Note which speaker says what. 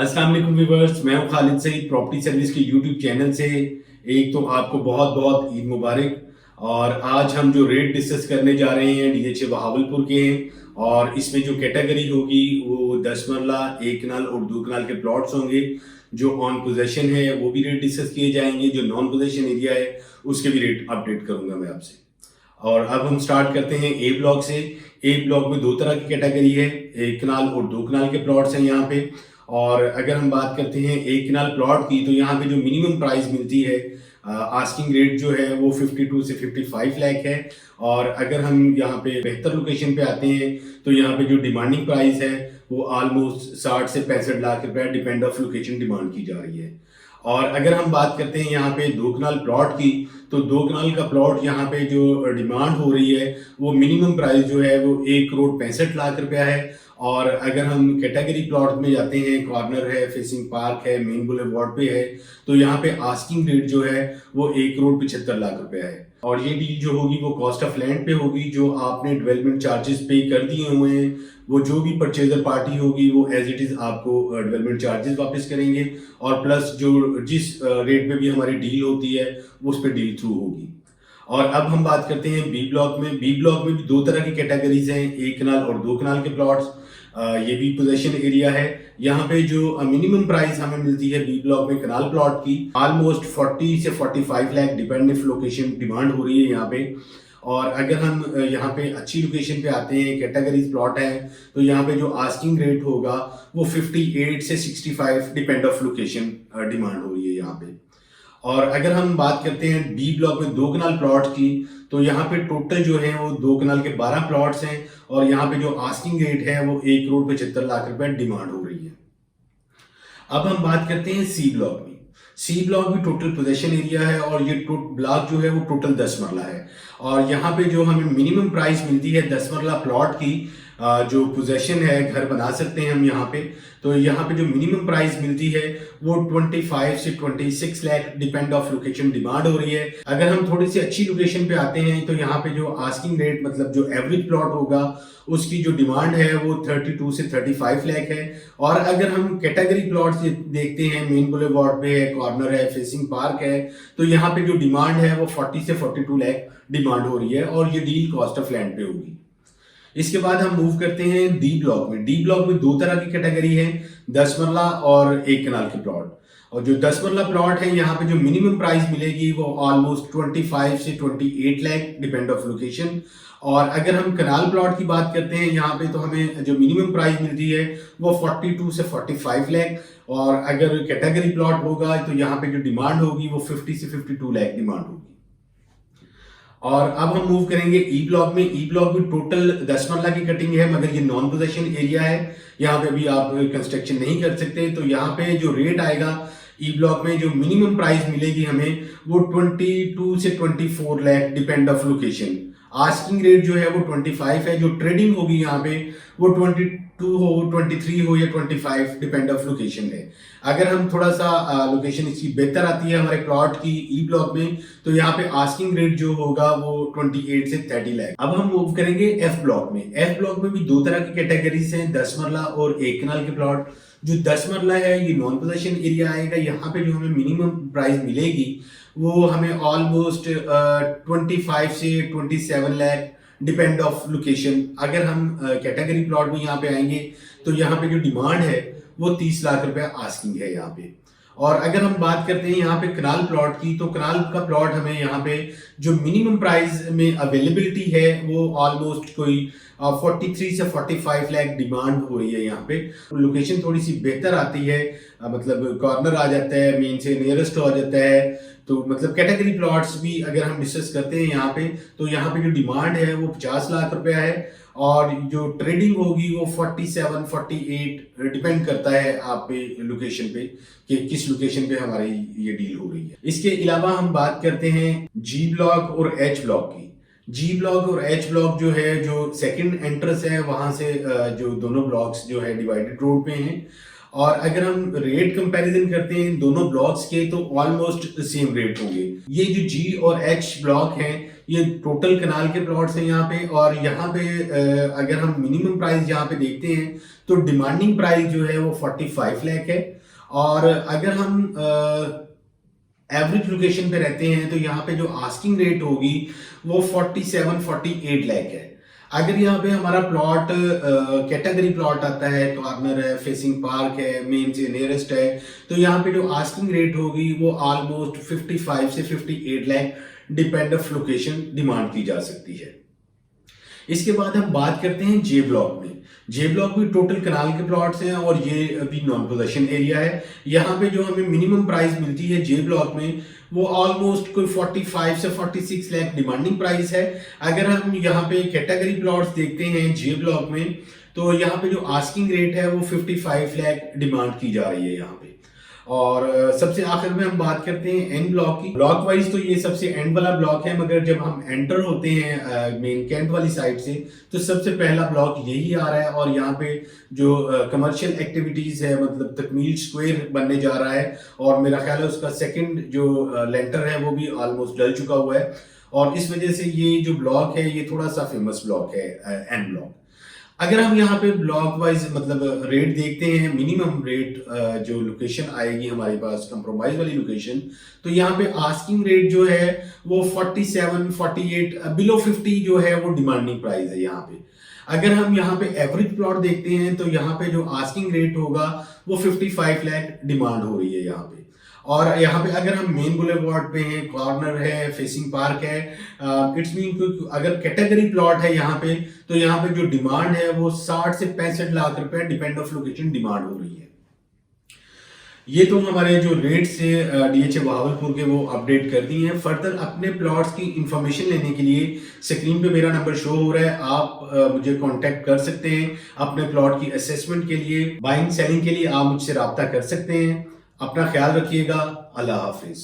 Speaker 1: अस्सलाम वालेकुम व्यूअर्स, मैं हूं खालिद सईद प्रॉपर्टी सर्विस के यूट्यूब चैनल से। एक तो आपको बहुत बहुत ईद मुबारक। और आज हम जो रेट डिस्कस करने जा रहे हैं डीएचए बहावलपुर के हैं और इसमें जो कैटेगरी होगी वो 10 मरला, 1 कनाल और 2 कनाल के प्लॉट्स होंगे। जो ऑन पोजेशन है वो भी रेट डिस्कस किए जाएंगे, जो नॉन पोजेशन एरिया है उसके भी रेट अपडेट करूंगा मैं आपसे। और अब हम स्टार्ट करते हैं ए ब्लॉक से। ए ब्लॉक में दो तरह की कैटेगरी है, 1 कनाल और 2 कनाल के प्लॉट्स हैं यहाँ पे। और अगर हम बात करते हैं 1 कनाल प्लॉट की, तो यहाँ पे जो मिनिमम प्राइस मिलती है, आस्किंग रेट जो है वो 52 से 55 लाख है। और अगर हम यहाँ पे बेहतर लोकेशन पे आते हैं तो यहाँ पे जो डिमांडिंग प्राइस है वो ऑलमोस्ट 60 से 65 लाख रुपए डिपेंड ऑफ लोकेशन डिमांड की जा रही है। और अगर हम बात करते हैं यहाँ पे 2 कनाल प्लॉट की, तो 2 कनाल का प्लॉट यहाँ पे जो डिमांड हो रही है वो मिनिमम प्राइस जो है वो 1,65 लाख रुपया है। और अगर हम कैटेगरी प्लॉट में जाते हैं, कॉर्नर है, फेसिंग पार्क है, मेन बुलेवार्ड पे है, तो यहाँ पे आस्किंग रेट जो है वो 1,75 लाख रुपया है। और ये डील जो होगी वो कॉस्ट ऑफ लैंड पे होगी, जो आपने डेवलपमेंट चार्जेस पे कर दिए हुए हैं वो जो भी परचेजर पार्टी होगी वो एज इट इज आपको डेवलपमेंट चार्जेस वापस करेंगे। और प्लस जो जिस रेट पे भी हमारी डील होती है उस पर डील थ्रू होगी। और अब हम बात करते हैं बी ब्लॉक में। बी ब्लॉक में भी दो तरह की कैटेगरीज हैं, 1 कनाल और 2 कनाल के प्लॉट्स। ये भी पोजेशन एरिया है। यहाँ पे जो मिनिमम प्राइस हमें मिलती है बी ब्लॉक में कनाल प्लॉट की ऑलमोस्ट 40 से 45 lakh depend if location demand हो रही है यहाँ पे। और अगर हम यहाँ पे अच्छी लोकेशन पे आते हैं, कैटेगरीज प्लॉट है, तो यहाँ पे जो आस्किंग रेट होगा वो 58 से 65 डिपेंड ऑफ लोकेशन डिमांड हो रही है यहाँ पे। और अगर हम बात करते हैं बी ब्लॉक में 2 कनाल प्लॉट की, तो यहाँ पे टोटल जो है वो 2 कनाल के 12 प्लॉट्स हैं। और यहाँ पे जो आस्किंग रेट है वो 1,75 लाख रुपए डिमांड हो रही है। अब हम बात करते हैं सी ब्लॉक में। सी ब्लॉक भी टोटल पोजेशन एरिया है और ये ब्लॉक जो है वो टोटल 10 मरला है। और यहाँ पे जो हमें मिनिमम प्राइस मिलती है 10 मरला प्लॉट की, जो पोजेशन है, घर बना सकते हैं हम यहाँ पे, तो यहाँ पे जो मिनिमम प्राइस मिलती है वो 25 से 26 lakh depend of location demand हो रही है। अगर हम थोड़ी सी अच्छी लोकेशन पे आते हैं तो यहाँ पे जो आस्किंग रेट मतलब जो एवरेज प्लॉट होगा उसकी जो डिमांड है वो 32 से 35 लाख है। और अगर हम कैटेगरी प्लॉट्स देखते हैं, मेन बुलेवार्ड पे है, कॉर्नर है, फेसिंग पार्क है, तो यहाँ पे जो डिमांड है वो 40 से 42 लाख डिमांड हो रही है और ये डील कॉस्ट ऑफ लैंड पे होगी। इसके बाद हम मूव करते हैं डी ब्लॉक में। डी ब्लॉक में दो तरह की कैटेगरी है, 10 मरला और 1 कनाल के प्लॉट। और जो 10 मरला प्लॉट है यहाँ पे जो मिनिमम प्राइस मिलेगी वो ऑलमोस्ट 25 से 28 लाख डिपेंड ऑफ लोकेशन। और अगर हम कनाल प्लॉट की बात करते हैं यहाँ पे, तो हमें जो मिनिमम प्राइस मिलती है वो 42 से 45 लाख। और अगर कैटेगरी प्लॉट होगा तो यहाँ पे जो डिमांड होगी वो 50 से 52 लाख डिमांड होगी। और अब हम मूव करेंगे ई ब्लॉक में। ई ब्लॉक में टोटल 10 मरला की कटिंग है, मगर ये नॉन पोजेशन एरिया है, यहाँ पे अभी आप कंस्ट्रक्शन नहीं कर सकते। तो यहाँ पे जो रेट आएगा ई ब्लॉक में, जो मिनिमम प्राइस मिलेगी हमें वो 22 से 24 lakh depend of location. Asking rate जो है वो 25 है, जो ट्रेडिंग होगी यहाँ पे वो 22 हो, 23 हो या 25 डिपेंड ऑफ लोकेशन है। अगर हम थोड़ा सा लोकेशन इसकी बेहतर आती है हमारे प्लॉट की ई ब्लॉक में, तो यहाँ पे आस्किंग रेट जो होगा वो 28 से 30 लाख। अब हम मूव करेंगे एफ ब्लॉक में। एफ ब्लॉक में भी दो तरह की कैटेगरीज हैं, 10 मरला और 1 कनाल के प्लॉट। जो 10 मरला है ये नॉन पोजेशन एरिया आएगा। यहाँ पे जो हमें मिनिमम प्राइस मिलेगी वो हमें ऑलमोस्ट 25 से 27 लाख डिपेंड ऑफ लोकेशन। अगर हम कैटेगरी प्लॉट में यहाँ पे आएंगे तो यहाँ पे जो डिमांड है वो 30 लाख रुपया आस्किंग है यहाँ पे। और अगर हम बात करते हैं यहाँ पे कनाल प्लॉट की, तो कनाल का प्लॉट हमें यहाँ पे जो मिनिमम प्राइस में अवेलेबिलिटी है वो ऑलमोस्ट कोई 43 से 45 लाख डिमांड हो रही है यहाँ पे। लोकेशन थोड़ी सी बेहतर आती है, मतलब कॉर्नर आ जाता है, मेन से नियरेस्ट हो जाता है। तो मतलब कैटेगरी प्लॉट्स भी अगर हम डिस्कस करते हैं यहाँ पे, तो यहाँ पे जो डिमांड है वो 50 लाख रुपया है और जो ट्रेडिंग होगी वो 47, 48 डिपेंड करता है आप पे लोकेशन पे कि किस लोकेशन पे हमारी ये डील हो रही है। इसके अलावा हम बात करते हैं जी ब्लॉक और एच ब्लॉक की। जी ब्लॉक और एच ब्लॉक जो है, जो सेकंड एंट्रेंस है वहां से जो दोनों ब्लॉक्स जो है डिवाइडेड रोड पे हैं। और अगर हम रेट कंपैरिजन करते हैं दोनों ब्लॉक्स के, तो ऑलमोस्ट सेम रेट होंगे। ये जो जी और एच ब्लॉक हैं ये टोटल कनाल के प्लॉट्स हैं यहाँ पे। और यहाँ पे अगर हम मिनिमम प्राइस यहाँ पे देखते हैं तो डिमांडिंग प्राइस जो है वो 45 लाख है और अगर हम एवरेज लोकेशन पे रहते हैं तो यहाँ पे जो आस्किंग रेट होगी वो 47-48 लाख है। अगर यहाँ पे हमारा प्लॉट कैटेगरी प्लॉट आता है, कॉर्नर है, फेसिंग पार्क है, मेन से नियरेस्ट है, तो यहाँ पे जो आस्किंग रेट होगी वो ऑलमोस्ट 55 से 58 lakh depend of location demand की जा सकती है। इसके बाद हम बात करते हैं जे ब्लॉक में। जे ब्लॉक में टोटल कनाल के प्लॉट्स हैं और ये अभी नॉन पोजेशन एरिया है। यहाँ पे जो हमें मिनिमम प्राइस मिलती है जे ब्लॉक में वो ऑलमोस्ट कोई 45 से 46 लाख डिमांडिंग प्राइस है। अगर हम यहाँ पे कैटेगरी प्लॉट्स देखते हैं जे ब्लॉक में तो यहाँ पे जो आस्किंग रेट है वो 55 लाख डिमांड की जा रही है यहाँ पे। और सबसे आखिर में हम बात करते हैं एंड ब्लॉक की। ब्लॉक वाइज तो ये सबसे एंड वाला ब्लॉक है, मगर जब हम एंटर होते हैं मेन कैंट वाली साइड से तो सबसे पहला ब्लॉक यही आ रहा है। और यहाँ पे जो कमर्शियल एक्टिविटीज है, मतलब तकमील स्क्वायर बनने जा रहा है और मेरा ख्याल है उसका सेकंड जो लेंटर है वो भी ऑलमोस्ट डल चुका हुआ है। और इस वजह से ये जो ब्लॉक है ये थोड़ा सा फेमस ब्लॉक है एंड ब्लॉक। अगर हम यहाँ पे ब्लॉक वाइज मतलब रेट देखते हैं, मिनिमम रेट जो लोकेशन आएगी हमारे पास कंप्रोमाइज वाली लोकेशन, तो यहाँ पे आस्किंग रेट जो है वो 47, 48 बिलो 50 जो है वो डिमांडिंग प्राइस है यहाँ पे। अगर हम यहाँ पे एवरेज प्लॉट देखते हैं तो यहाँ पे जो आस्किंग रेट होगा वो 55 लाख डिमांड हो रही है यहाँ पे। और यहाँ पे अगर हम मेन बुलेवार्ड पे हैं, कॉर्नर है, फेसिंग पार्क है, इट्स मीन अगर कैटेगरी प्लॉट है यहाँ पे तो यहाँ पे जो डिमांड है वो 60 से 65 लाख रुपए डिपेंड ऑफ लोकेशन डिमांड हो रही है। ये तो हमारे जो रेट से डीएचए बहावलपुर के वो अपडेट कर दिए हैं। फर्दर अपने प्लॉट्स की इंफॉर्मेशन लेने के लिए स्क्रीन पे मेरा नंबर शो हो रहा है, आप मुझे कांटेक्ट कर सकते हैं। अपने प्लॉट की असेसमेंट के लिए, बाइंग सेलिंग के लिए आप मुझसे रब्ता कर सकते हैं। अपना ख्याल रखिएगा। अल्लाह हाफिज।